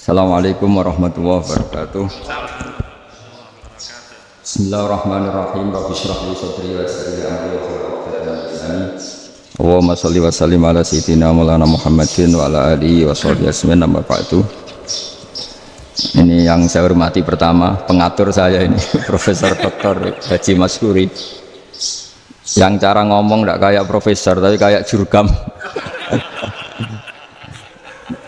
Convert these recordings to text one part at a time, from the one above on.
Assalamualaikum warahmatullahi wabarakatuh. Bismillahirrahmanirrahim. Rabbi shrah li sadri wa yassir li amri wahlul 'uqdatam min lisani. Allahumma shalli wa sallim ala sayyidina Maulana Muhammadin wa ala alihi wa sahbihi ajmain. Amma ba'du. Ini yang saya hormati pertama, pengatur saya ini Profesor Dr. Haji Maskuri. Yang cara ngomong tidak kayak profesor tapi kayak jurkam.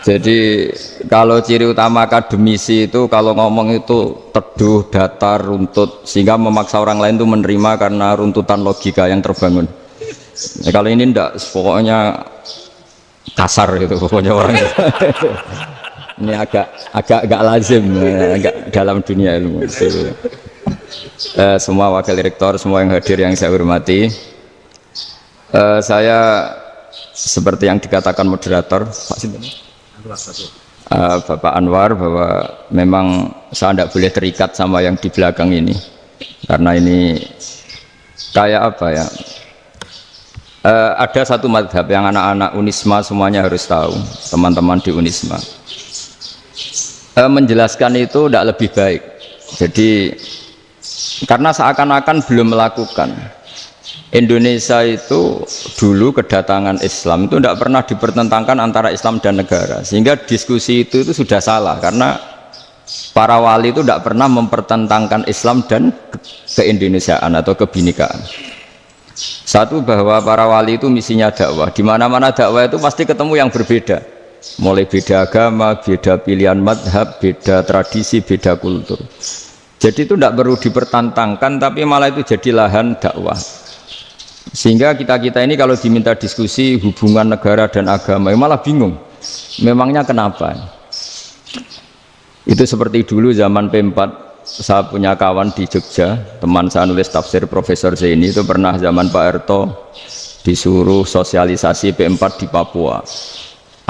Jadi kalau ciri utama akademisi itu kalau ngomong itu teduh, datar, runtut, sehingga memaksa orang lain itu menerima karena runtutan logika yang terbangun. Ya, kalau ini enggak, pokoknya kasar gitu, pokoknya orang itu. Ini agak lazim, agak dalam dunia ilmu. Semua wakil rektor, semua yang hadir yang saya hormati, saya seperti yang dikatakan moderator Pak Sinten, Bapak Anwar, bahwa memang saya tidak boleh terikat sama yang di belakang ini karena ini kayak apa ya, ada satu madhab yang anak-anak Unisma semuanya harus tahu, teman-teman di Unisma, menjelaskan itu tidak lebih baik. Jadi karena seakan-akan belum melakukan. Indonesia itu dulu kedatangan Islam itu tidak pernah dipertentangkan antara Islam dan negara, sehingga diskusi itu sudah salah karena para wali itu tidak pernah mempertentangkan Islam dan keindonesiaan atau kebinekaan. Satu, bahwa para wali itu misinya dakwah, di mana-mana dakwah itu pasti ketemu yang berbeda, mulai beda agama, beda pilihan madhab, beda tradisi, beda kultur. Jadi itu tidak perlu dipertentangkan, tapi malah itu jadi lahan dakwah. Sehingga kita ini kalau diminta diskusi hubungan negara dan agama malah bingung, memangnya kenapa. Itu seperti dulu zaman P4, saya punya kawan di Jogja, teman saya nulis tafsir Profesor Zaini, itu pernah zaman Pak Erto disuruh sosialisasi P4 di Papua.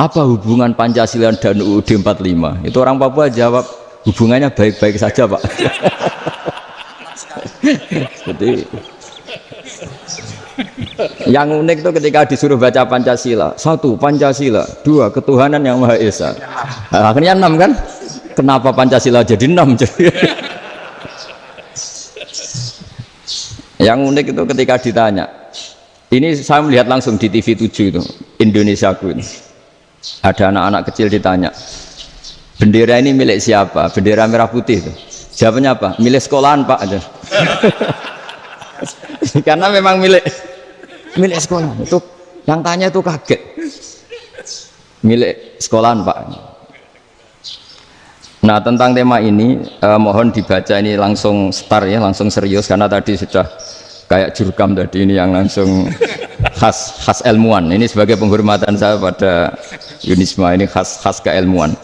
Apa hubungan Pancasila dan UUD 45? Itu orang Papua jawab, hubungannya baik-baik saja Pak. Jadi yang unik itu ketika disuruh baca Pancasila, 1 Pancasila, 2 ketuhanan yang Maha Esa. Nah, akhirnya 6 kan? Kenapa Pancasila jadi 6? Yang unik itu ketika ditanya, ini saya melihat langsung di TV 7 itu, Indonesiaku ini, ada anak-anak kecil ditanya, bendera ini milik siapa? Bendera merah putih itu. Jawabannya apa? Milik sekolahan Pak aja. Karena memang milik sekolah. Itu yang tanya itu kaget. Milik sekolahan Pak. Nah, tentang tema ini mohon dibaca ini langsung start ya, langsung serius, karena tadi sudah kayak jurkam tadi, ini yang langsung khas ilmuwan. Ini sebagai penghormatan saya pada Unisma, ini khas keilmuan.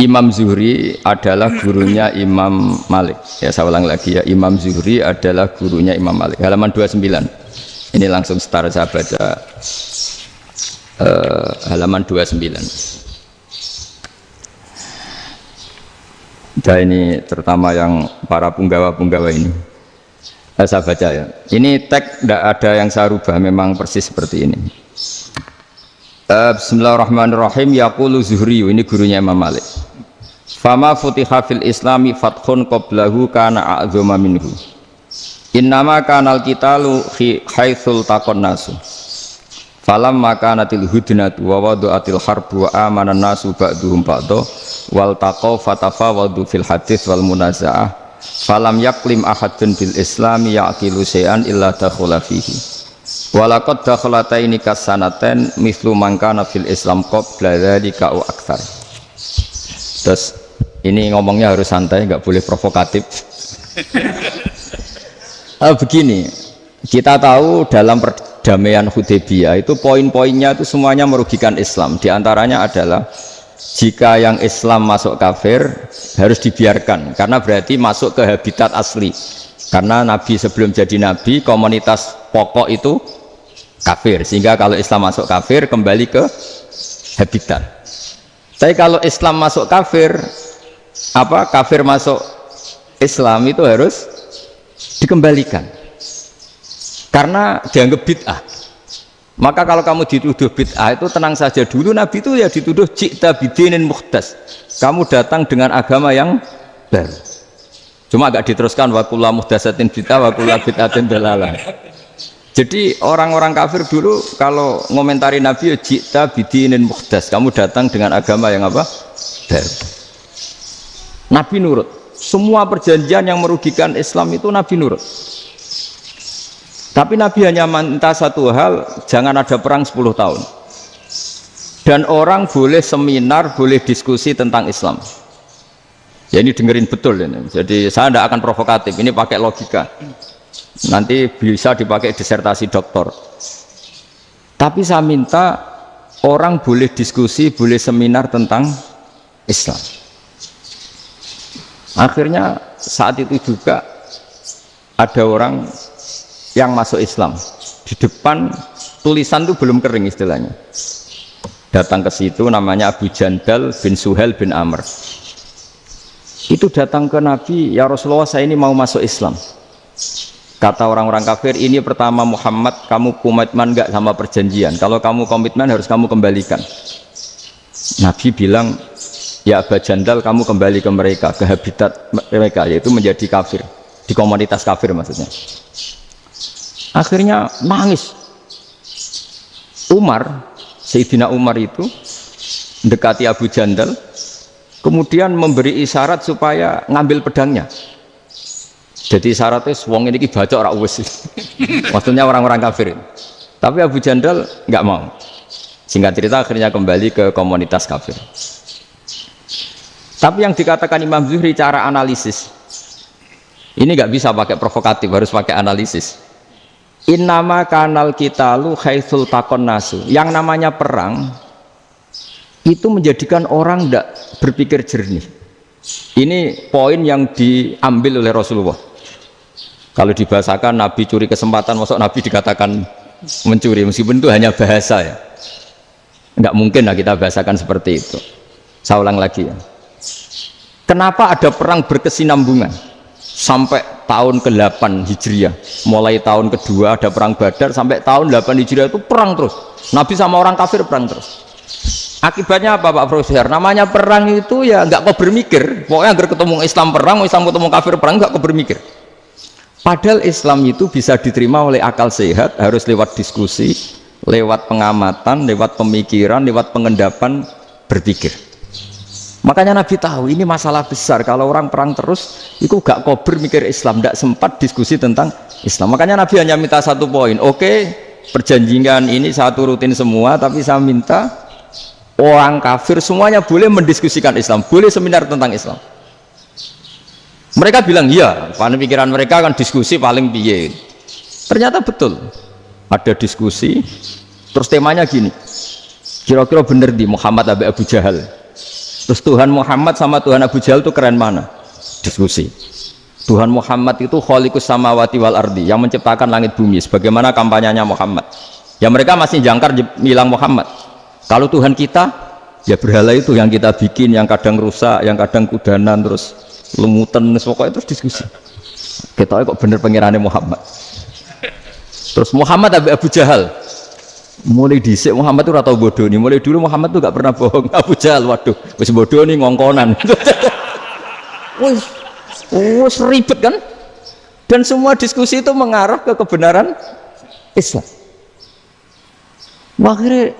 Imam Zuhri adalah gurunya Imam Malik. Ya, saya ulang lagi ya, Imam Zuhri adalah gurunya Imam Malik. Halaman 29. Ini langsung start saya baca halaman 29. Dan ini terutama yang para punggawa-punggawa ini. Saya baca ya. Ini teks tidak ada yang saya rubah, memang persis seperti ini. Bismillahirrahmanirrahim. Yaqulu Zuhri, ini gurunya Imam Malik. Fama futiha fil islami fathun qablahu kana a'zama minhu. Innama kanal qitalu haitsul taqon nasu. Falam makanatil hudnatu wa wadu'atil harbu wa amanan nasu ba'duhum ba'du wal taqaw fatafawadu fil hadits wal munaza'ah. Falam yaklim ahadun bil islami yaqilu syai'an illa dakhula fihi. Walaqad dakhalataini kasanaten mithlu man kana fil islam qabla dzalika au aktsar. Terus ini ngomongnya harus santai, nggak boleh provokatif. Begini, kita tahu dalam perdamaian Hudaybiyah itu poin-poinnya itu semuanya merugikan Islam. Di antaranya adalah jika yang Islam masuk kafir harus dibiarkan, karena berarti masuk ke habitat asli. Karena Nabi sebelum jadi Nabi, komunitas pokok itu kafir, sehingga kalau Islam masuk kafir kembali ke habitat. Tapi kalau Islam masuk kafir, kafir masuk Islam itu harus dikembalikan karena dianggap bid'ah. Maka kalau kamu dituduh bid'ah itu tenang saja dulu, Nabi itu ya dituduh ji'ta bidinin muhdas, kamu datang dengan agama yang baru. Cuma agak diteruskan wa kullu muhdatsatin bid'ah wa kullu bid'atin dalalah. Jadi orang-orang kafir dulu kalau ngomentari Nabi ya ji'ta bidinin muhdas, kamu datang dengan agama yang apa? Baru. Nabi nurut. Semua perjanjian yang merugikan Islam itu Nabi nurut. Tapi Nabi hanya minta satu hal, jangan ada perang 10 tahun. Dan orang boleh seminar, boleh diskusi tentang Islam. Ya ini dengerin betul ini. Jadi saya tidak akan provokatif, ini pakai logika. Nanti bisa dipakai disertasi doktor. Tapi saya minta orang boleh diskusi, boleh seminar tentang Islam. Akhirnya saat itu juga ada orang yang masuk Islam, di depan tulisan itu belum kering istilahnya, datang ke situ, namanya Abu Jandal bin Suhail bin Amr. Itu datang ke Nabi, ya Rasulullah saya ini mau masuk Islam. Kata orang-orang kafir, ini pertama Muhammad, kamu komitmen enggak sama perjanjian? Kalau kamu komitmen harus kamu kembalikan. Nabi bilang, ya Abu Jandal kamu kembali ke mereka, ke habitat mereka, yaitu menjadi kafir, di komunitas kafir maksudnya. Akhirnya nangis. Sayyidina Umar itu mendekati Abu Jandal, kemudian memberi isyarat supaya ngambil pedangnya. Jadi isyaratnya wong ini baca ora wis. Maksudnya orang-orang kafir. Tapi Abu Jandal nggak mau. Singkat cerita akhirnya kembali ke komunitas kafir. Tapi yang dikatakan Imam Zuhri cara analisis ini nggak bisa pakai provokatif, harus pakai analisis. Innama kanal kitalu haitsul takon nasu. Yang namanya perang itu menjadikan orang tidak berpikir jernih. Ini poin yang diambil oleh Rasulullah. Kalau dibahasakan Nabi curi kesempatan, maksud Nabi dikatakan mencuri, meskipun itu hanya bahasa ya. Enggak mungkin lah kita bahasakan seperti itu. Saya ulang lagi ya. Kenapa ada perang berkesinambungan? Sampai tahun ke-8 Hijriah, mulai tahun kedua ada perang Badar sampai tahun 8 Hijriah itu perang terus. Nabi sama orang kafir perang terus. Akibatnya apa Pak Profesor? Namanya perang itu ya nggak kau bermikir. Pokoknya agar ketemu Islam perang, Islam ketemu kafir perang, nggak kau bermikir. Padahal Islam itu bisa diterima oleh akal sehat, harus lewat diskusi, lewat pengamatan, lewat pemikiran, lewat pengendapan berpikir. Makanya Nabi tahu ini masalah besar. Kalau orang perang terus, itu gak kober mikir Islam, tidak sempat diskusi tentang Islam. Makanya Nabi hanya minta satu poin. Oke, perjanjian ini satu rutin semua, tapi saya minta orang kafir semuanya boleh mendiskusikan Islam, boleh seminar tentang Islam. Mereka bilang iya, karena pikiran mereka kan diskusi paling piye. Ternyata betul, ada diskusi. Terus temanya gini, kira-kira bener di Muhammad Abu Jahal. Terus Tuhan Muhammad sama Tuhan Abu Jahal itu keren mana? Diskusi. Tuhan Muhammad itu khaliqus samawati wal ardi, yang menciptakan langit bumi. Sebagaimana kampanyenya Muhammad. Ya mereka masih jangkar bilang Muhammad. Kalau Tuhan kita, ya berhala itu yang kita bikin, yang kadang rusak, yang kadang kudanan, terus lemutan, pokoknya terus diskusi. Kita kok bener pengirannya Muhammad. Terus Muhammad Abu Jahal. Mulai dhisik Muhammad itu ratau bodoh nih. Mulai dulu Muhammad tuh gak pernah bohong. Abu Jahal, waduh, wis bodoh nih ngongkonan. Wis ribet kan? Dan semua diskusi itu mengarah ke kebenaran Islam. Akhirnya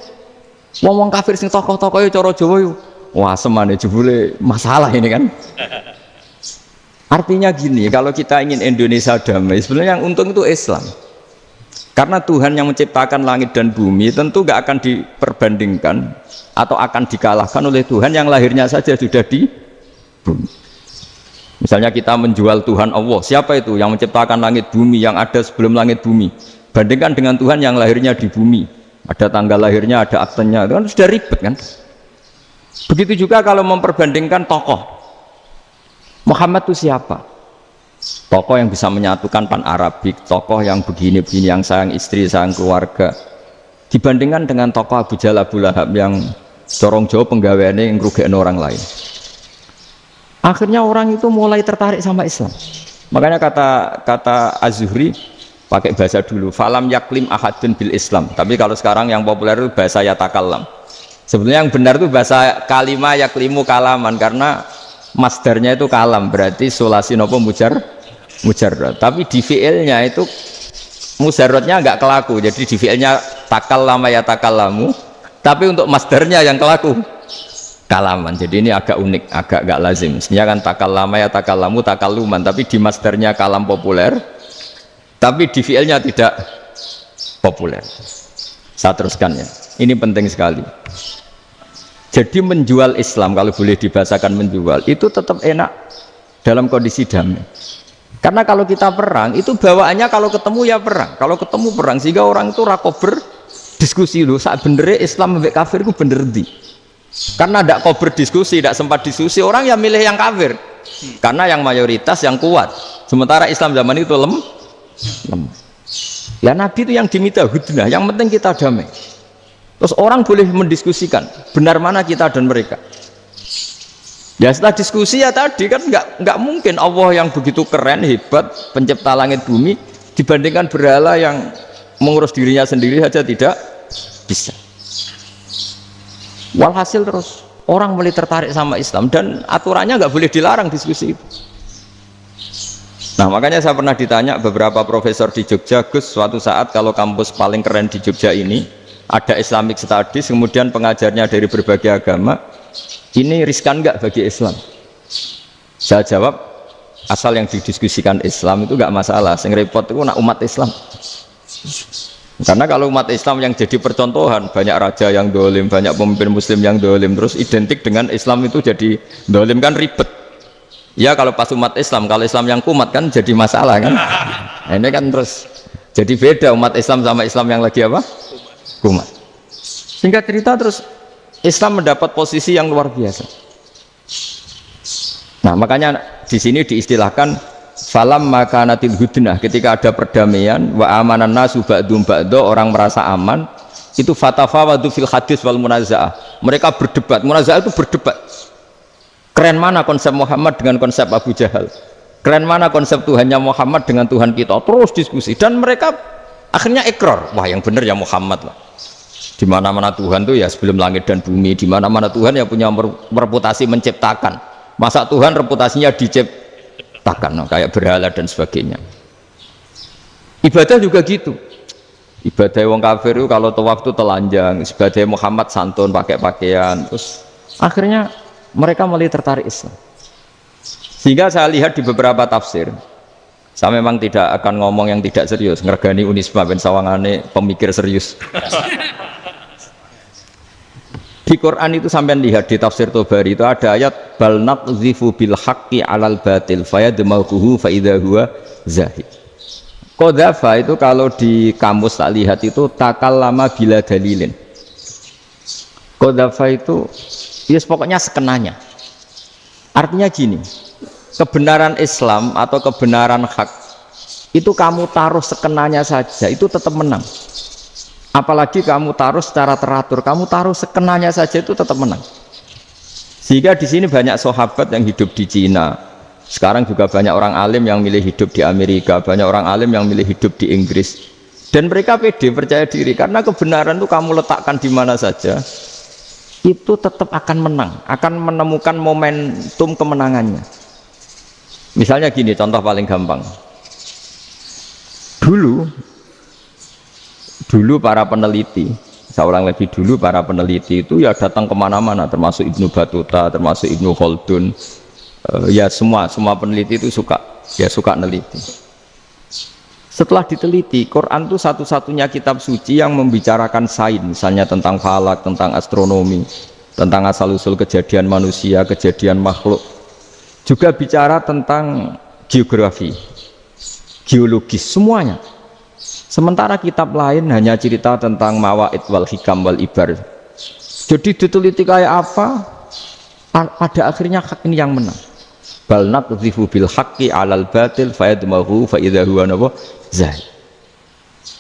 ngomong kafir sing tokoh-tokoh cara Jawa yo. Wah, semane jebule masalah ini kan. Artinya gini, kalau kita ingin Indonesia damai, sebenarnya yang untung itu Islam. Karena Tuhan yang menciptakan langit dan bumi tentu gak akan diperbandingkan atau akan dikalahkan oleh Tuhan yang lahirnya saja sudah di bumi. Misalnya kita menjual Tuhan Allah, siapa itu yang menciptakan langit bumi, yang ada sebelum langit bumi? Bandingkan dengan Tuhan yang lahirnya di bumi, ada tanggal lahirnya, ada aktenya, itu kan sudah ribet kan? Begitu juga kalau memperbandingkan tokoh. Muhammad itu siapa? Tokoh yang bisa menyatukan pan-Arabik, tokoh yang begini-begini, yang sayang istri, sayang keluarga. Dibandingkan dengan tokoh Abu Jahal, Abu Lahab yang corong jauh penggaweannya yang ngerugikan orang lain. Akhirnya orang itu mulai tertarik sama Islam. Makanya kata Az-Zuhri, pakai bahasa dulu. Falam yaklim ahadun bil Islam. Tapi kalau sekarang yang populer itu bahasa yatakallam. Sebetulnya yang benar itu bahasa kalimah yaklimu kalaman, karena masdarnya itu kalam, berarti sulasi nopo mujarrad. Tapi di fiilnya itu mujarradnya enggak kelaku. Jadi di fiilnya takallama yatakallamu, tapi untuk masdarnya yang kelaku kalaman. Jadi ini agak unik, agak enggak lazim. Mestinya kan takallama yatakallamu takalluman, tapi di masdarnya kalam populer, tapi di fiilnya tidak populer. Saya teruskan ya. Ini penting sekali. Jadi menjual Islam, kalau boleh dibahasakan menjual, itu tetap enak dalam kondisi damai. Karena kalau kita perang, itu bawaannya kalau ketemu ya perang. Kalau ketemu perang, sehingga orang itu rakober diskusi loh. Saat benernya Islam sampai kafir itu bener di. Karena tidak kober diskusi, tidak sempat diskusi, orang yang milih yang kafir. Karena yang mayoritas yang kuat. Sementara Islam zaman itu lemah. Ya Nabi itu yang diminta hudnah, yang penting kita damai. Terus orang boleh mendiskusikan benar mana kita dan mereka. Ya setelah diskusi ya tadi kan nggak mungkin Allah yang begitu keren hebat pencipta langit bumi dibandingkan berhala yang mengurus dirinya sendiri saja tidak bisa. Walhasil terus orang mulai tertarik sama Islam dan aturannya nggak boleh dilarang diskusi itu. Nah makanya saya pernah ditanya beberapa profesor di Jogja, Gus, suatu saat kalau kampus paling keren di Jogja ini ada Islamic Studies, kemudian pengajarnya dari berbagai agama, ini riskan nggak bagi Islam? Saya jawab, asal yang didiskusikan Islam itu nggak masalah, yang repot itu nak umat Islam. Karena kalau umat Islam yang jadi percontohan, banyak raja yang dolim, banyak pemimpin muslim yang dolim, terus identik dengan Islam itu jadi dolim, kan ribet. Ya kalau pas umat Islam, kalau Islam yang kumat kan jadi masalah kan. Nah, ini kan terus jadi beda umat Islam sama Islam yang lagi apa? Kumat. Singkat cerita terus Islam mendapat posisi yang luar biasa. Nah makanya di sini diistilahkan falam makanatil hudnah, ketika ada perdamaian wa amanan nasu ba'dum ba'do, orang merasa aman, itu fatafawadu fil hadis wal munazaah. Mereka berdebat, munazaah itu berdebat. Keren mana konsep Muhammad dengan konsep Abu Jahal, keren mana konsep Tuhannya Muhammad dengan Tuhan kita, terus diskusi dan mereka akhirnya ikrar, wah yang benar ya Muhammad lah. Di mana-mana Tuhan tuh ya sebelum langit dan bumi, di mana-mana Tuhan yang punya reputasi menciptakan. Masa Tuhan reputasinya diciptakan, nah, kayak berhala dan sebagainya. Ibadah juga gitu. Ibadah wong kafir itu kalau tawaf itu telanjang, ibadah Muhammad santun pakai pakaian, terus akhirnya mereka mulai tertarik Islam. Sehingga saya lihat di beberapa tafsir, saya memang tidak akan ngomong yang tidak serius, ngergani Unisma ben sawangane pemikir serius. Di Quran itu sampai lihat di tafsir Tobari itu ada ayat bal naqzifu bil haqqi 'alal batil fayadmaghuhu fa idza huwa zahid. Qadzafa itu kalau di kamus tak lihat itu takallama bila dalilin. Qadzafa itu ya pokoknya sekenanya. Artinya gini, kebenaran Islam atau kebenaran hak itu kamu taruh sekenanya saja itu tetap menang. Apalagi kamu taruh secara teratur, kamu taruh sekenanya saja itu tetap menang. Sehingga di sini banyak sahabat yang hidup di Cina. Sekarang juga banyak orang alim yang milih hidup di Amerika, banyak orang alim yang milih hidup di Inggris. Dan mereka pede, percaya diri karena kebenaran itu kamu letakkan di mana saja, itu tetap akan menang, akan menemukan momentum kemenangannya. Misalnya gini, contoh paling gampang. Dulu para peneliti, seorang lebih dulu para peneliti itu ya datang kemana-mana, termasuk Ibnu Battuta, termasuk Ibnu Khaldun, ya semua peneliti itu suka neliti. Setelah diteliti, Quran itu satu-satunya kitab suci yang membicarakan sains, misalnya tentang falak, tentang astronomi, tentang asal-usul kejadian manusia, kejadian makhluk, juga bicara tentang geografi, geologis, semuanya. Sementara kitab lain hanya cerita tentang mawaid wal hikam wal ibar. Jadi diteliti kayak apa, pada akhirnya hak ini yang menang. Bal naqdhifu bil haqqi 'alal batil fayadmaghu fa idza huwa zahid.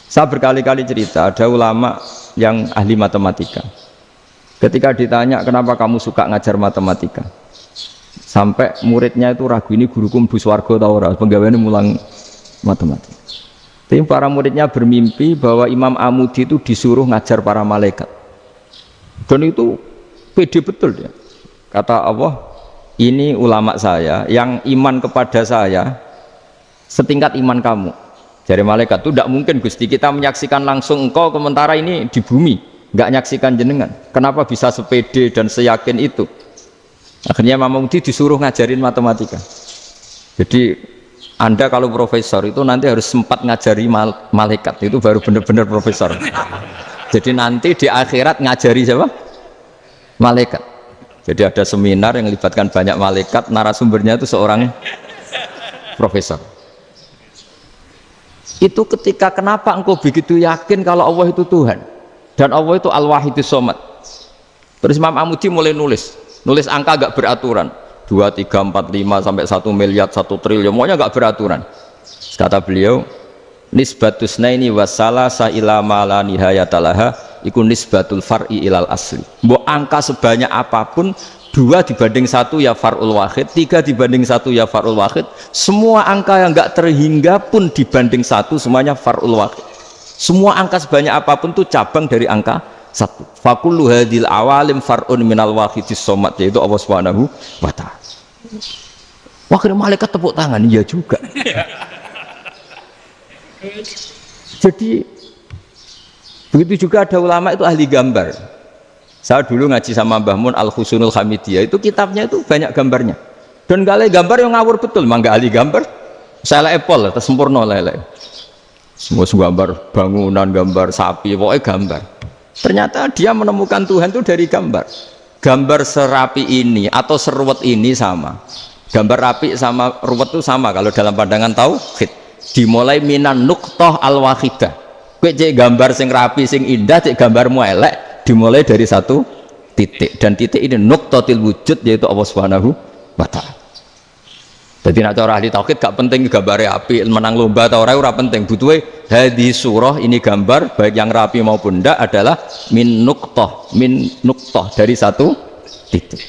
Saya berkali-kali cerita, ada ulama yang ahli matematika. Ketika ditanya kenapa kamu suka ngajar matematika, sampai muridnya itu ragu, ini guruku mlebu swarga ta ora, penggaweane mulang matematika. Jadi para muridnya bermimpi bahwa Imam Amudi itu disuruh ngajar para malaikat. Dan itu pede betul dia. Kata Allah, ini ulama saya yang iman kepada saya setingkat iman kamu. Dari malaikat itu tidak mungkin Gusti kita menyaksikan langsung engkau sementara ini di bumi, nggak nyaksikan jenengan. Kenapa bisa sepede dan seyakin itu? Akhirnya Imam Amudi disuruh ngajarin matematika. Jadi Anda kalau profesor itu nanti harus sempat ngajari malaikat, itu baru benar-benar profesor. Jadi nanti di akhirat ngajari siapa? Malaikat. Jadi ada seminar yang melibatkan banyak malaikat, narasumbernya itu seorang profesor. Itu ketika kenapa engkau begitu yakin kalau Allah itu Tuhan dan Allah itu Al-Wahidus Shomad. Terus Imam Amudi mulai nulis angka agak beraturan. 2, 3, 4, 5 sampai 1 miliar, 1 triliun, semuanya enggak beraturan. Kata beliau, nisbatus naini wasalasa ila ma la nihayatalaha iku nisbatul far'i ilal asli. Mbok angka sebanyak apapun, 2 dibanding 1 ya far'ul wahid, 3 dibanding 1 ya far'ul wahid. Semua angka yang enggak terhingga pun dibanding 1 semuanya far'ul wahid. Semua angka sebanyak apapun itu cabang dari angka 1. Fakullu hadil awalim far'un minal wahidis shomad, yaitu Allah Subhanahu wa ta'ala. Wakil malaikat tepuk tangan, iya juga. Jadi begitu juga ada ulama itu ahli gambar. Saya dulu ngaji sama Mbah Mun Al-Husunul Hamidiyah, itu kitabnya itu banyak gambarnya. Dan gale gambar yang ngawur betul, mangga ahli gambar. Saya epol, sempurna lele. Semua gambar bangunan, gambar sapi, pokoknya gambar. Ternyata dia menemukan Tuhan itu dari gambar. Gambar serapi ini atau seruwet ini sama. Gambar rapi sama ruwet itu sama kalau dalam pandangan tauhid. Dimulai minan nuqtah al-wahidah. Kowe cek gambar sing rapi sing indah, cek gambarmu elek, dimulai dari satu titik. Dan titik ini nuqtatil wujud, yaitu Allah Subhanahu wa ta'ala. Jadi nak cara ahli tauhid gak penting gambarnya api, menang lomba atau ora penting. Butuhe hadis surah ini gambar baik yang rapi maupun ndak adalah min nuqtah dari satu titik.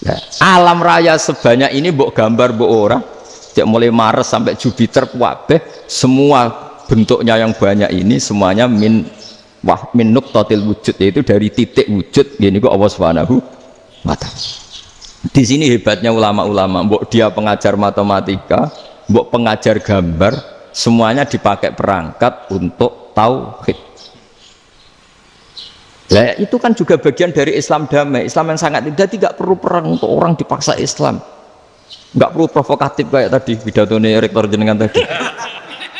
Nah, alam raya sebanyak ini mbok gambar mbok ora, cek mulai Mars sampai Jupiter kabeh semua bentuknya yang banyak ini semuanya min nuqtatil wujud, yaitu dari titik wujud. Gini kok Allah Subhanahu wa ta'ala. Di sini hebatnya ulama-ulama, mbok dia pengajar matematika, mbok pengajar gambar, semuanya dipakai perangkat untuk tauhid. Nah, itu kan juga bagian dari Islam damai, Islam yang sangat tidak perlu perang untuk orang dipaksa Islam, nggak perlu provokatif kayak tadi pidatone rektor jenengan tadi.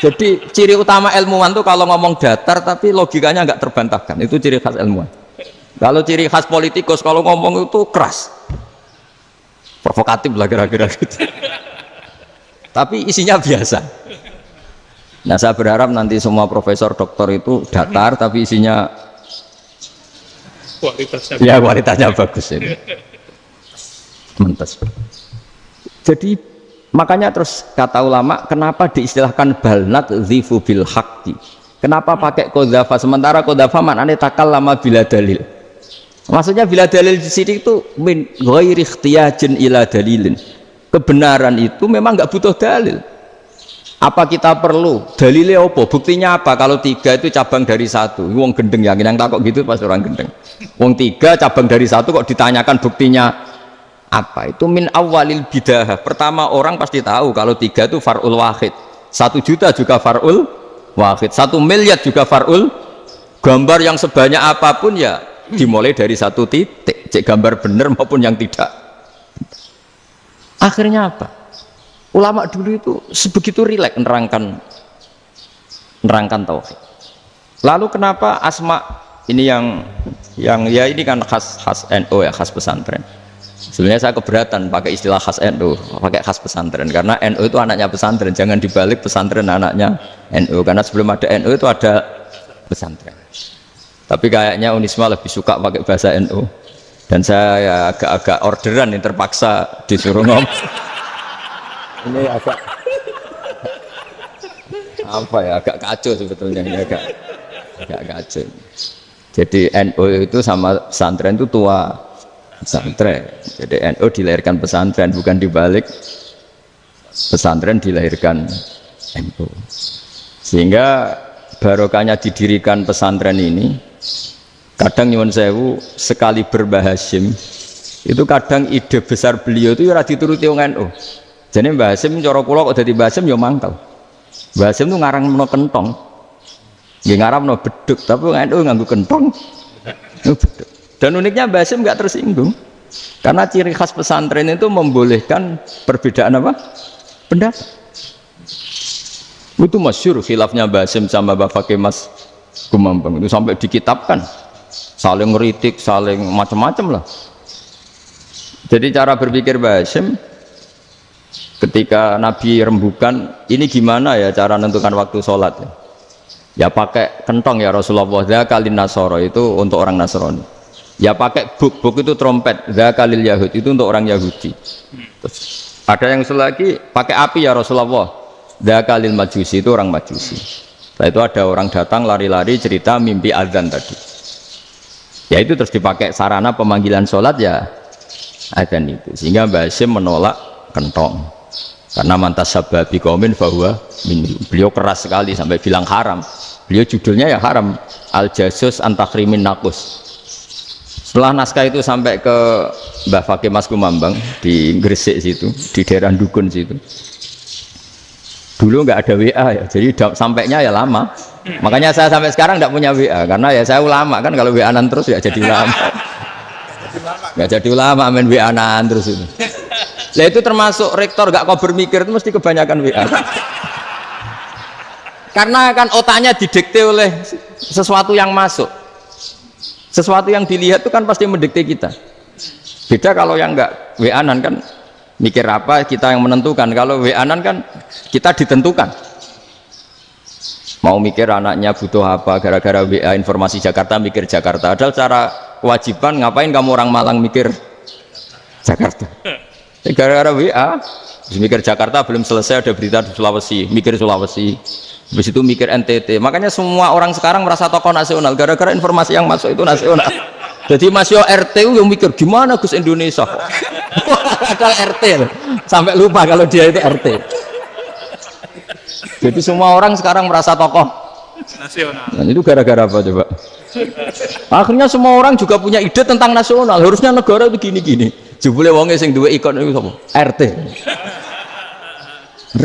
Jadi ciri utama ilmuwan tuh kalau ngomong datar tapi logikanya nggak terbantahkan, itu ciri khas ilmuwan. Kalau ciri khas politikus kalau ngomong itu keras, provokatif lah kira-kira gitu. Tapi isinya biasa. Nah, saya berharap nanti semua profesor doktor itu datar tapi isinya kualitasnya bagus ini. Mentes. Jadi makanya terus kata ulama, kenapa diistilahkan balnat zifu bil haqqi? Kenapa pakai qadzafa sementara qadzafa maknanya takallama bila dalil? Maksudnya bila dalil di sini itu min ghairi ikhtiyajin ila dalilin. Kebenaran itu memang nggak butuh dalil. Apa kita perlu dalilnya apa? Buktinya apa? Kalau 3 itu cabang dari 1. Wong gendeng yakin yang takut gitu pas orang gendeng. Wong 3 cabang dari 1 kok ditanyakan buktinya apa? Itu min awalil bidah. Pertama orang pasti tahu kalau 3 itu far'ul wahid. 1 juta juga far'ul wahid. 1 miliar juga far'ul. Gambar yang sebanyak apapun ya dimulai dari 1 titik, cek gambar bener maupun yang tidak. Akhirnya apa? Ulama dulu itu sebegitu rileks nerangkan tauhid. Lalu kenapa asma ini yang ya ini kan khas NU ya, khas pesantren. Sebenarnya saya keberatan pakai istilah khas NU, pakai khas pesantren karena NU itu anaknya pesantren, jangan dibalik pesantren anaknya NU, karena sebelum ada NU itu ada pesantren. Tapi kayaknya Unisma lebih suka pakai bahasa NU dan saya ya agak-agak orderan yang terpaksa disuruh ngomong. Ini agak apa ya, agak kacau sebetulnya, ini agak kacau. Jadi NU itu sama pesantren itu tua pesantren. Jadi NU dilahirkan pesantren, bukan dibalik pesantren dilahirkan NU. Sehingga barokahnya didirikan pesantren ini, kadang nyuwun sewu sekali Mbah Hasyim itu kadang ide besar beliau itu ora dituruti wong NU. Jadi Mbah Hasyim cara kula kok dadi Mbah Hasyim ya mangkel. Mbah Hasyim itu ngarangno kentong. Nggih ngaramno beduk, tapi wong NU nganggo kentong. Beduk. Dan uniknya Mbah Hasyim enggak tersinggung. Karena ciri khas pesantren itu membolehkan perbedaan apa? Pendapat. Itu masyhur khilafnya Mbah Hasyim sama Mbah Fakih Mas Gumambang itu sampai dikitabkan. Saling ngeritik, saling macam-macam lah. Jadi cara berpikir Mbah Hasyim ketika Nabi rembukan, ini gimana ya cara menentukan waktu sholat ya? Ya pakai kentong ya Rasulullah, dzakalin nasoro itu untuk orang Nasrani. Ya pakai buk itu trompet, dzakalil Yahud itu untuk orang Yahudi. Terus, ada yang lagi pakai api ya Rasulullah, dzakalil Majusi itu orang Majusi. Setelah itu ada orang datang lari-lari cerita mimpi azan tadi. Ya itu terus dipakai sarana pemanggilan sholat ya azan itu. Sehingga Mbah Hasyim menolak kentong. Karena mantas sababi qaumin fahuwa minhum. Beliau keras sekali sampai bilang haram. Beliau judulnya ya haram. Al-Jasus Antakhrimin Naqus. Setelah naskah itu sampai ke Mbah Fakih Mas Gumambang di Gresik situ, di daerah Dukun situ. Dulu nggak ada WA ya, jadi sampainya ya lama. Makanya saya sampai sekarang nggak punya WA karena ya saya ulama kan, kalau WA-an terus ya jadi ulama. Nggak jadi ulama main WA-an terus itu. Lah itu termasuk rektor gak kau bermikir itu mesti kebanyakan WA. Karena kan otaknya didikte oleh sesuatu yang masuk. Sesuatu yang dilihat itu kan pasti mendikte kita. Beda kalau yang enggak WA-an kan mikir apa kita yang menentukan. Kalau WA-an kan kita ditentukan. Mau mikir anaknya butuh apa gara-gara WA informasi Jakarta mikir Jakarta. Padahal secara kewajiban ngapain kamu orang Malang mikir Jakarta? Gara-gara WA mikir Jakarta belum selesai ada berita di Sulawesi, mikir Sulawesi. Habis itu mikir NTT. Makanya semua orang sekarang merasa tokoh nasional gara-gara informasi yang masuk itu nasional. Jadi Mas Yo RT yang mikir gimana Gus Indonesia. Padahal RT loh. Sampai lupa kalau dia itu RT. Jadi semua orang sekarang merasa tokoh nasional. Dan itu gara-gara apa coba? Akhirnya semua orang juga punya ide tentang nasional. Harusnya negara itu gini-gini. Jebule wonge sing duwe ikon itu apa? RT.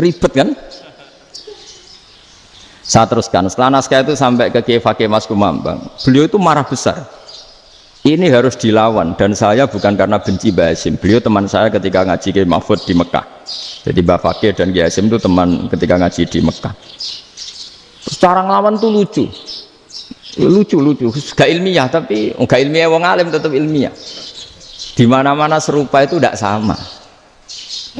Ribet kan? Saya teruskan, setelah naskah itu sampai ke Kiai Fakih Mas Gumambang, beliau itu marah besar. Ini harus dilawan, dan saya bukan karena benci Mbah Hasyim. Beliau teman saya ketika ngaji Kiai Mahfud di Mekah. Jadi Mbah Fakih dan Kiai Hasyim itu teman ketika ngaji di Mekah. Terus cara ngelawan tuh lucu, gak ilmiah, tapi gak ilmiah wong alim tetap ilmiah. Di mana-mana serupa itu tidak sama.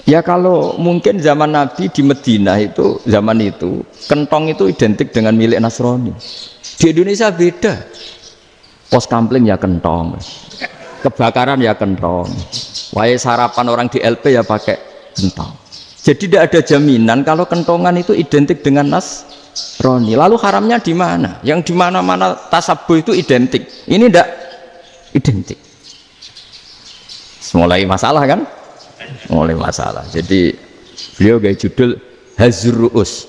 Ya kalau mungkin zaman Nabi di Madinah itu, zaman itu kentong itu identik dengan milik Nasrani. Di Indonesia beda. Pos kampling ya kentong, kebakaran ya kentong, wae sarapan orang di LP ya pakai kentong. Jadi tidak ada jaminan kalau kentongan itu identik dengan Nasrani. Lalu haramnya di mana? Yang di mana-mana tasabuh itu identik. Ini tidak identik. Mulai masalah kan? Mulai masalah. Jadi beliau gaya judul Hazruus.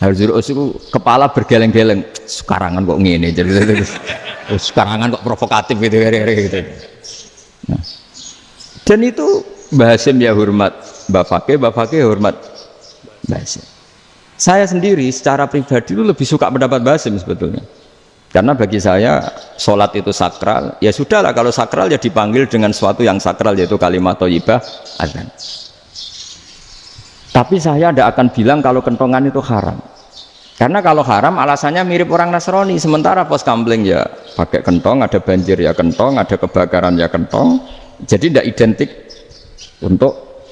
Hazruus itu kepala bergeleng-geleng. Sekarangan kok ngene. Jadi sekarangan kok provokatif gitu. Nah. Dan itu Mbah Hasyim ya hormat Mbah Fakih hormat Mbah Hasyim. Saya sendiri secara pribadi itu lebih suka pendapat Mbah Hasyim sebetulnya. Karena bagi saya sholat itu sakral, ya sudahlah kalau sakral ya dipanggil dengan sesuatu yang sakral yaitu kalimat thayyibah azan. Tapi saya tidak akan bilang kalau kentongan itu haram. Karena kalau haram alasannya mirip orang Nasrani, sementara pos kampling ya pakai kentong, ada banjir ya kentong, ada kebakaran ya kentong. Jadi tidak identik untuk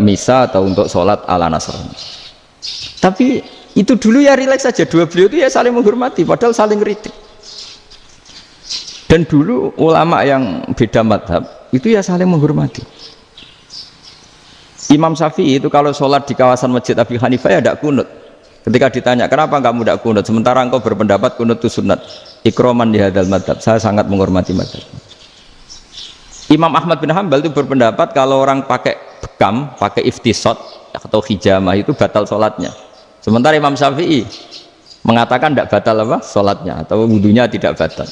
misa atau untuk sholat ala Nasrani. Tapi itu dulu ya rileks saja, dua beliau itu ya saling menghormati padahal saling kritik. Dan dulu ulama yang beda madhab itu ya saling menghormati. Imam Syafi'i itu kalau sholat di kawasan Masjid Abi Hanifah ya tidak kunut. Ketika ditanya kenapa kamu tidak kunut sementara engkau berpendapat kunut itu sunat, ikroman di hadal madhab, saya sangat menghormati madhab. Imam Ahmad bin Hanbal itu berpendapat kalau orang pakai bekam, pakai iftisot atau hijamah itu batal sholatnya. Sementara Imam Syafi'i mengatakan tidak batal apa sholatnya atau wudunya tidak batal.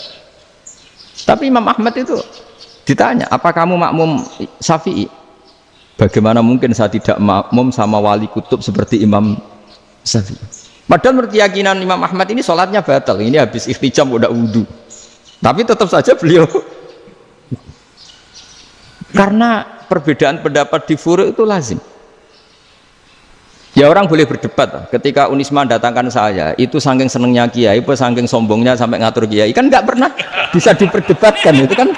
Tapi Imam Ahmad itu ditanya, apa kamu makmum Syafi'i? Bagaimana mungkin saya tidak makmum sama wali kutub seperti Imam Syafi'i? Padahal menurut keyakinan Imam Ahmad ini sholatnya batal. Ini habis ikhtiqam udah wudu. Tapi tetap saja beliau karena perbedaan pendapat di furu' itu lazim. Ya orang boleh berdebat. Ketika Unisma datangkan saya, itu saking senengnya kiai, apa saking sombongnya sampai ngatur kiai, kan nggak pernah bisa diperdebatkan. Itu kan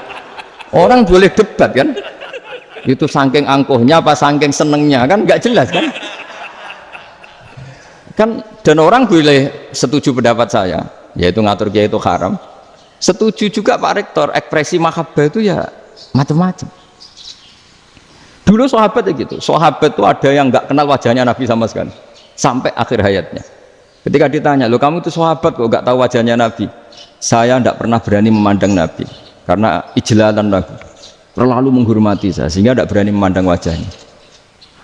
orang boleh debat kan? Itu saking angkuhnya apa saking senengnya kan nggak jelas kan? Kan dan orang boleh setuju pendapat saya, yaitu ngatur kiai itu haram. Setuju juga Pak Rektor, ekspresi mahabbah itu ya macam-macam. Dulu sahabat ya gitu, sahabat itu ada yang nggak kenal wajahnya Nabi sama sekali sampai akhir hayatnya. Ketika ditanya, lo kamu itu sahabat kok nggak tahu wajahnya Nabi? Saya tidak pernah berani memandang Nabi karena ijlalan Nabi, terlalu menghormati saya sehingga tidak berani memandang wajahnya.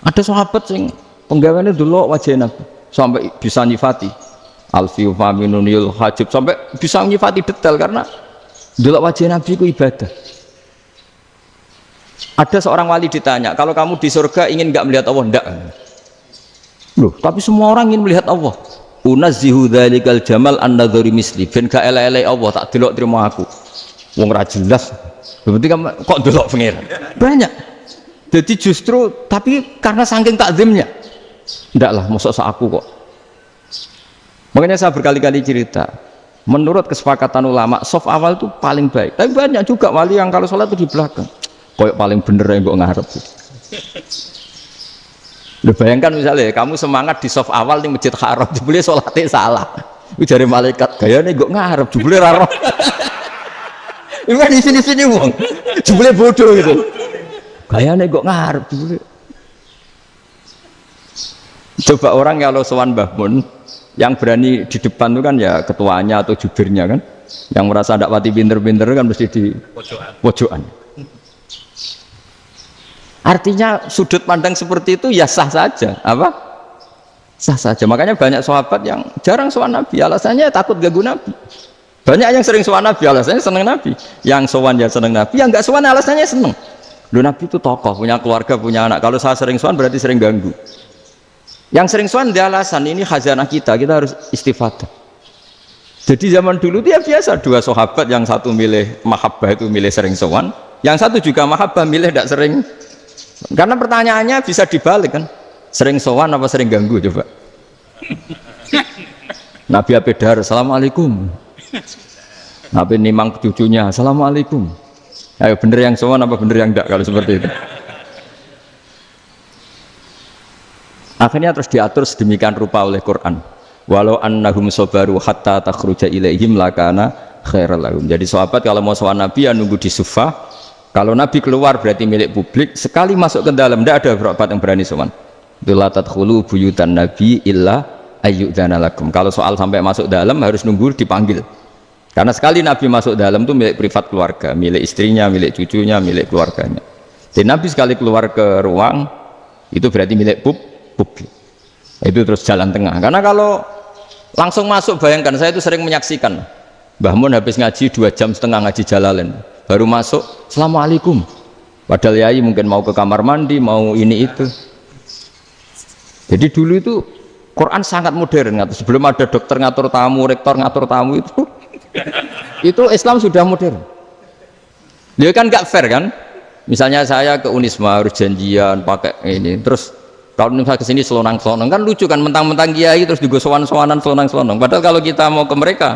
Ada sahabat yang penggawaannya dulu wajah Nabi sampai bisa nyifati alfiu faminunil hajib, sampai bisa nyifati detail karena dulu wajah Nabi itu ibadah. Ada seorang wali ditanya, kalau kamu di surga ingin nggak melihat Allah? Enggak. Loh, tapi semua orang ingin melihat Allah. Unazzihu dzalikal jamal an nadzari misli. Ben gak elek-elek Allah tak delok terima aku. Wong ra jelas. Berarti kok delok pengiran. Banyak. Jadi justru tapi karena saking takzimnya. Enggak lah, mosok sak aku kok. Makanya saya berkali-kali cerita. Menurut kesepakatan ulama, soft awal itu paling baik. Tapi banyak juga wali yang kalau sholat itu di belakang. Koyok paling bener yang gue ngarep. Lu bayangkan misalnya kamu semangat di soft awal di masjid haram, jebule sholatnya salah. Ujar malaikat, gayane gue ngarep, jebule raro. Ini di sini wong, jebule bodoh gitu. Gayane gue ngarep, jebule. Coba orang kalau sowan Mbah Mun, yang berani di depan itu kan ya ketuanya atau jubirnya kan, yang merasa tidak pati pinter-pinter kan mesti di pojokan. Artinya sudut pandang seperti itu ya sah saja, apa? Sah saja. Makanya banyak sahabat yang jarang sowan Nabi, alasannya takut ganggu Nabi. Banyak yang sering sowan Nabi, alasannya seneng Nabi. Yang sowan ya seneng Nabi, yang nggak sowan alasannya seneng. Loh, Nabi itu tokoh, punya keluarga, punya anak. Kalau saya sering sowan berarti sering ganggu. Yang sering sowan dia alasan ini khazanah kita harus istifadah. Jadi zaman dulu dia biasa dua sahabat, yang satu milih mahabbah itu milih sering sowan, yang satu juga mahabbah milih tidak sering. Karena pertanyaannya bisa dibalik kan, sering sowan apa sering ganggu coba. Nabi Abedar, assalamualaikum. Nabi nimang cucunya, assalamualaikum. Ayo bener yang sowan apa bener yang enggak kalau seperti itu. Akhirnya terus diatur sedemikian rupa oleh Quran. Walau annahum sabaru hatta takhruja ilaihim lakana khairal lahum. Jadi sahabat kalau mau sowan Nabi ya nunggu di Sufah. Kalau Nabi keluar berarti milik publik, sekali masuk ke dalam tidak ada sahabat yang berani sowan. La tadkhulu buyutan Nabi illa ayyudzana lakum. Kalau soal sampai masuk dalam harus nunggu dipanggil. Karena sekali Nabi masuk dalam itu milik privat keluarga, milik istrinya, milik cucunya, milik keluarganya. Jadi Nabi sekali keluar ke ruang itu berarti milik publik. Itu terus jalan tengah. Karena kalau langsung masuk, bayangkan saya itu sering menyaksikan Mbah Mun habis ngaji 2,5 jam ngaji Jalalain, baru masuk assalamualaikum, padahal yai mungkin mau ke kamar mandi, mau ini itu. Jadi dulu itu Quran sangat modern, sebelum ada dokter ngatur tamu, rektor ngatur tamu itu Islam sudah modern. Dia kan nggak fair kan, misalnya saya ke Unisma harus janjian pakai ini, terus kalau misalnya kesini selonang-selonang kan lucu kan, mentang-mentang kiai terus juga sowan-sowanan selonang-selonang, padahal kalau kita mau ke mereka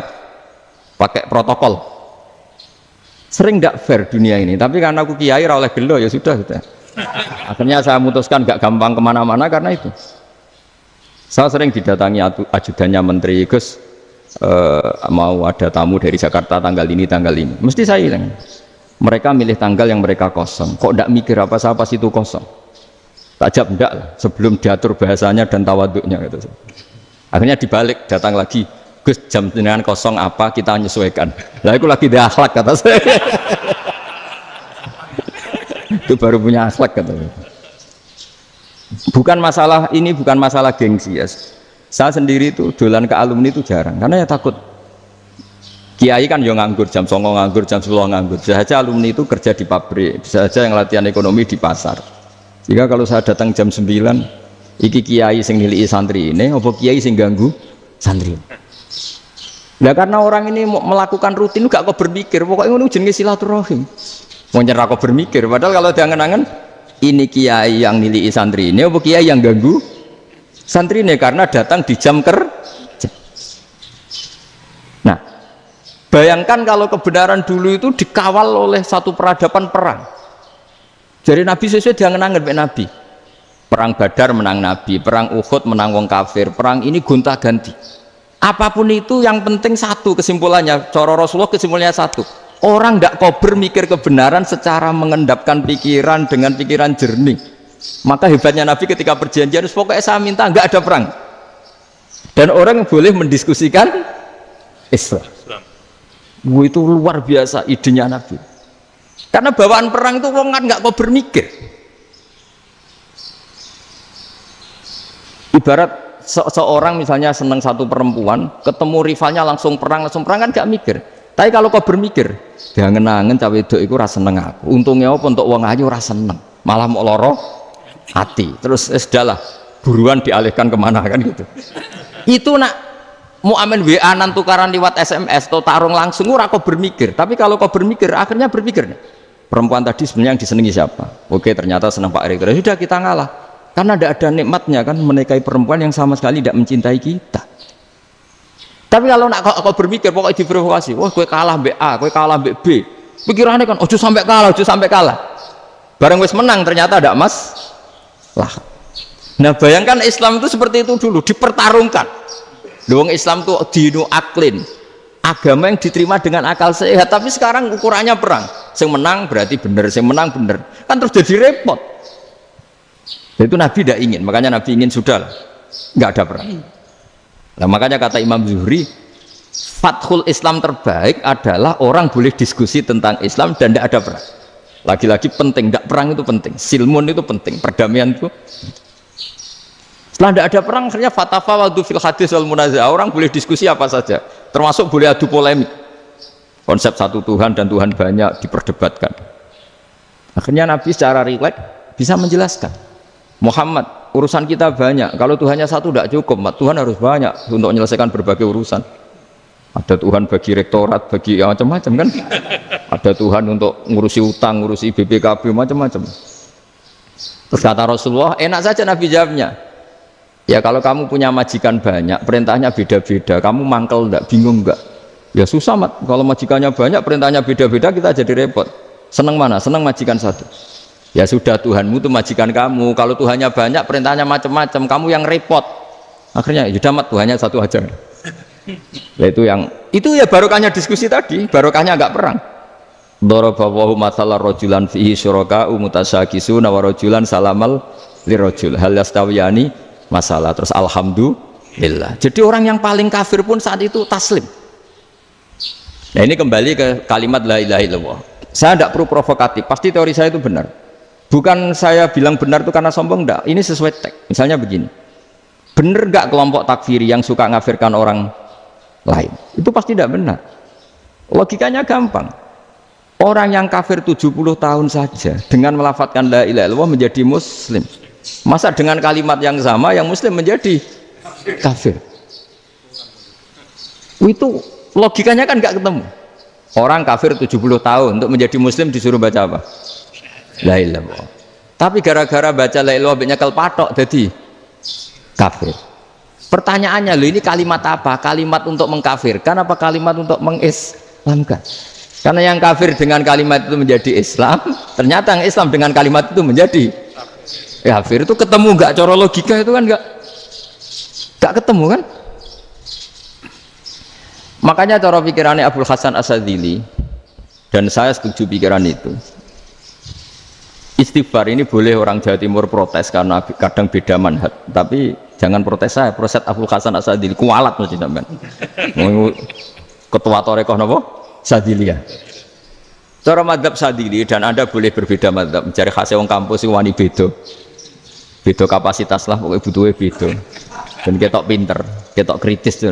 pakai protokol. Sering tidak fair dunia ini, tapi karena aku kiai oleh gelo ya sudah. Akhirnya saya memutuskan gak gampang kemana-mana karena itu. Saya sering didatangi ajudannya menteri, Gus mau ada tamu dari Jakarta tanggal ini, mesti saya bilang mereka milih tanggal yang mereka kosong, kok tidak mikir apa saya pas itu kosong. Tak jawab enggak lah, sebelum diatur bahasanya dan tawaduknya gitu. Akhirnya dibalik, datang lagi, Gus jam jenengan kosong apa, kita menyesuaikan. Lah itu lagi dia akhlak kata saya. Itu baru punya akhlak kata saya. Bukan masalah ini, bukan masalah gengsi ya. Saya sendiri itu dolan ke alumni itu jarang, karena ya takut. Kiai kan yang nganggur, jam 9 nganggur, jam 10 nganggur. Bisa saja alumni itu kerja di pabrik, bisa saja yang latihan ekonomi di pasar. Jika kalau saya datang jam 9, iki kiai sing nilai santri ini, apa kiai sing ganggu santri? Nah karena orang ini melakukan rutin, gak kok berpikir, pokoknya ini jenenge silaturahim. Mau nyerah kok berpikir, padahal kalau diangen-angen, ini kiai yang nilai santri ini, apa kiai yang ganggu santri ini karena datang di jam kerja. Nah, bayangkan kalau kebenaran dulu itu dikawal oleh satu peradaban perang. Jadi Nabi sesuai diangen-angen Nabi. Perang Badar menang Nabi, perang Uhud menang wong kafir, perang ini gonta-ganti. Apapun itu yang penting satu kesimpulannya, cara Rasulullah kesimpulannya satu. Orang tidak kober mikir kebenaran secara mengendapkan pikiran dengan pikiran jernih. Maka hebatnya Nabi ketika perjanjian, pokoknya saya minta nggak ada perang. Dan orang boleh mendiskusikan Islam. Itu luar biasa idenya Nabi. Karena bawaan perang itu orang kan nggak kober mikir. Ibarat seorang misalnya senang satu perempuan, ketemu rivalnya langsung perang kan gak mikir. Tapi kalau kau bermikir, jangan-jangan cawe wedok iku ora seneng aku. Untungnya apa untuk wong ayu ora seneng, malah mau loro hati. Terus sudahlah, buruan dialihkan kemana kan gitu. Itu nak mau amen WA-an tukaran lewat SMS atau tarung langsung ora kau bermikir. Tapi kalau kau bermikir, akhirnya berpikir, perempuan tadi sebenarnya yang disenangi siapa? Oke, ternyata senang Pak Erick. Sudah kita ngalah. Karena tidak ada nikmatnya kan menikahi perempuan yang sama sekali tidak mencintai kita. Tapi kalau nak kau berpikir pokoknya diprovokasi, wah gue kalah mbek A, gue kalah mbek B. Pikirannya kan, ojo sampai kalah. Bareng wis menang ternyata ada mas lah. Nah bayangkan Islam itu seperti itu dulu, dipertarungkan. Doang Islam itu dinu aklin, agama yang diterima dengan akal sehat. Tapi sekarang ukurannya perang. Yang menang berarti benar, yang menang benar. Kan terus jadi repot. Itu Nabi tidak ingin, makanya Nabi ingin sudah nggak ada perang. Nah, makanya kata Imam Zuhri, fathul Islam terbaik adalah orang boleh diskusi tentang Islam dan tidak ada perang. Lagi-lagi penting, tidak perang itu penting, silmun itu penting, perdamaian itu. Setelah tidak ada perang, akhirnya fatafawadu fil hadis wal munazah, orang boleh diskusi apa saja, termasuk boleh adu polemik. Konsep satu Tuhan dan Tuhan banyak diperdebatkan. Akhirnya Nabi secara rileks bisa menjelaskan. Muhammad, urusan kita banyak. Kalau Tuhannya satu tidak cukup, Tuhan harus banyak untuk menyelesaikan berbagai urusan. Ada Tuhan bagi rektorat, bagi ya, macam-macam kan. Ada Tuhan untuk ngurusi utang, ngurusi BPKB, macam-macam. Terus kata Rasulullah, enak saja Nabi jawabnya. Ya kalau kamu punya majikan banyak, perintahnya beda-beda, kamu mangkel enggak, bingung enggak? Ya susah mat, kalau majikannya banyak, perintahnya beda-beda, kita jadi repot. Senang mana? Senang majikan satu. Ya sudah, Tuhanmu itu majikan kamu. Kalau Tuhannya banyak, perintahnya macam-macam, kamu yang repot. Akhirnya ya mat, Tuhannya satu aja. Ya itu ya barokahnya diskusi tadi, barokahnya enggak perang. Daraballahu mathalan rajulan fihi syuraka'u mutasyakisuna wa rajulan salamal lirajul hal yastawiyani masalah. Terus alhamdulillah. Jadi orang yang paling kafir pun saat itu taslim. Nah ini kembali ke kalimat la ilaha illallah. Saya tidak perlu provokatif, pasti teori saya itu benar. Bukan saya bilang benar itu karena sombong, enggak. Ini sesuai teks. Misalnya begini, benar enggak kelompok takfiri yang suka ngafirkan orang lain? Itu pasti tidak benar. Logikanya gampang. Orang yang kafir 70 tahun saja dengan melafadzkan la ilaha illallah menjadi muslim. Masa dengan kalimat yang sama yang muslim menjadi kafir? Itu logikanya kan enggak ketemu. Orang kafir 70 tahun untuk menjadi muslim disuruh baca apa? La ilaha illallah. Tapi gara-gara baca la ilaha illallah nyekel patok jadi kafir. Pertanyaannya, loh ini kalimat apa? Kalimat untuk mengkafirkan apa kalimat untuk mengislamkan? Karena yang kafir dengan kalimat itu menjadi Islam, ternyata yang Islam dengan kalimat itu menjadi kafir. Itu ketemu nggak? Cara logika itu kan nggak ketemu kan? Makanya cara pikirannya Abul Hasan Asyadzili, dan saya setuju pikiran itu. Istighfar ini boleh orang Jawa Timur protes karena kadang beda manhaj, tapi jangan protes saya, protes Abul Hasan Asyadzili, kualat mesti sampean. Ketua Torekoh napa? Sadziliyah. Cara madzhab Sadzili, dan Anda boleh berbeda madzhab, mencari khasnya wong kampus wani beda. Beda kapasitas lah, pokoknya butuhnya beda. Dan ketok pinter, ketok kritis tuh.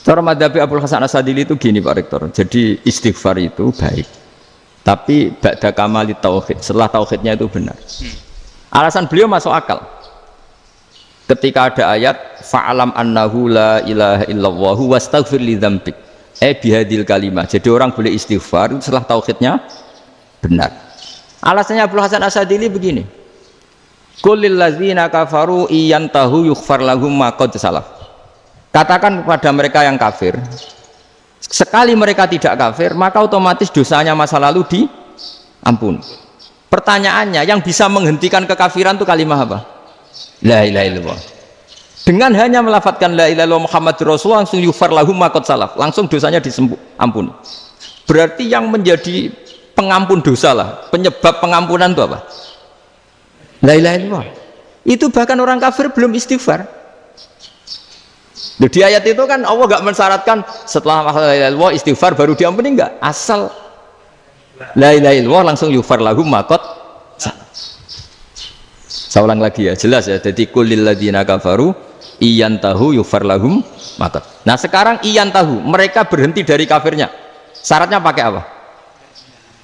Cara madhabi Abul Hasan Asadili itu gini Pak Rektor. Jadi istighfar itu baik, tapi ba'da kamali tauhid, setelah tauhidnya itu benar. Alasan beliau masuk akal. Ketika ada ayat fa'alam annahu la ilaha illallah wastaghfir li dzambik. Bihadil kalimah. Jadi orang boleh istighfar setelah tauhidnya benar. Alasannya Abul Hasan Asadili begini. Qul lil ladzina kafaru iyantahu yughfar lahum ma qad salaf. Katakan kepada mereka yang kafir, sekali mereka tidak kafir, maka otomatis dosanya masa lalu diampuni. Pertanyaannya, yang bisa menghentikan kekafiran itu kalimat apa? La ilaha illallah. Dengan hanya melafadzkan la ilaha illallah Muhammadur Rasulullah, langsung yughfar lahum ma qad salaf, langsung dosanya diampuni. Berarti yang menjadi pengampun dosa lah, penyebab pengampunan itu apa? La ilaha illallah. Itu bahkan orang kafir belum istighfar. Di ayat itu kan Allah gak mensyaratkan setelah la ilaha illallah istighfar baru diampuni, enggak. Asal la ilaha illallah langsung yughfar lahum ma qad salaf. Saya ulang lagi ya, jelas ya. Jadi qul lil ladzina kafaru iyantahu yughfar lahum ma qad. Nah, sekarang iyantahu, mereka berhenti dari kafirnya. Syaratnya pakai apa?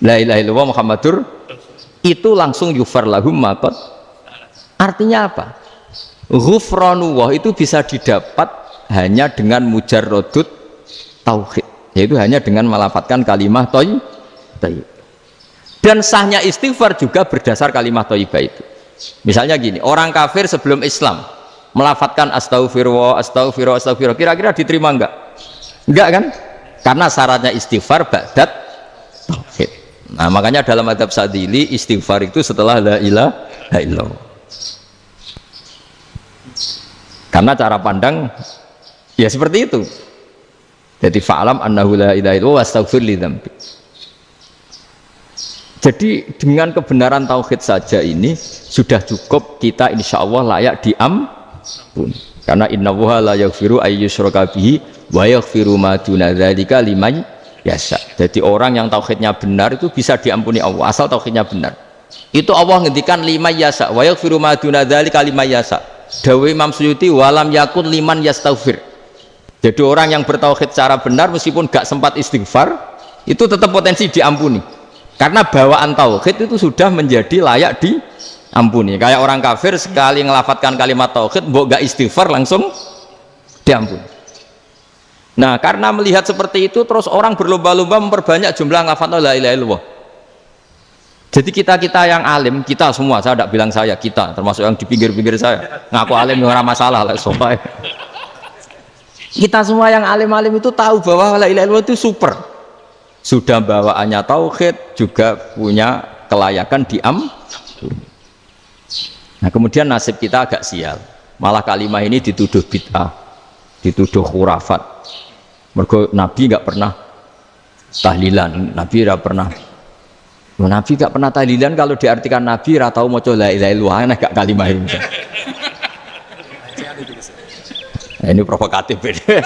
La ilaha illallah Muhammadur, itu langsung yughfar lahum ma qad. Artinya apa? Ghufranullah itu bisa didapat hanya dengan mujarrodut tauhid, yaitu hanya dengan melafadzkan kalimat thayyibah. Dan sahnya istighfar juga berdasar kalimat thayyibah itu. Misalnya gini, orang kafir sebelum Islam melafadzkan astaghfirullah, astaghfirullah, astaghfirullah, kira-kira diterima enggak? Enggak kan? Karena syaratnya istighfar ba'dat tauhid. Nah, makanya dalam adab Sadili istighfar itu setelah la ilaha illallah. Karena cara pandang ya seperti itu. Jadi fa'alam annahu la ilaha illallah wastaghfir li dzambik. Jadi dengan kebenaran tauhid saja ini sudah cukup kita insya Allah layak diampun. Karena innallaha la yaghfiru ayyusyraka bihi wa yaghfiru ma duna dzalika liman yasha. Jadi orang yang tauhidnya benar itu bisa diampuni Allah asal tauhidnya benar. Itu Allah ngendikan liman yasha wa yaghfiru ma duna dzalika liman yasha. Dawe Imam Suyuti walam yakun liman yastaghfir. Jadi orang yang bertauhid secara benar meskipun gak sempat istighfar itu tetap potensi diampuni. Karena bawaan tauhid itu sudah menjadi layak diampuni. Kayak orang kafir sekali ngelafadzkan kalimat tauhid mbok gak istighfar langsung diampuni. Nah, karena melihat seperti itu terus orang berlomba-lomba memperbanyak jumlah ngelafadz la ilaha illallah. Jadi kita yang alim, kita semua, saya tidak bilang saya, kita termasuk yang di pinggir-pinggir saya ngaku alim ora masalah lah soalnya. Kita semua yang alim-alim itu tahu bahwa la ilaha illallah itu super. Sudah bawaannya tauhid, juga punya kelayakan diampuni. Nah, kemudian nasib kita agak sial. Malah kalimat ini dituduh bid'ah, dituduh khurafat. Mergo Nabi nggak pernah tahlilan, Nabi nggak pernah. Nabi gak pernah tahlilan, kalau diartikan Nabi ratau maca la ilaha illallah enak gak kalimat ini. Nah, ini provokatif ini.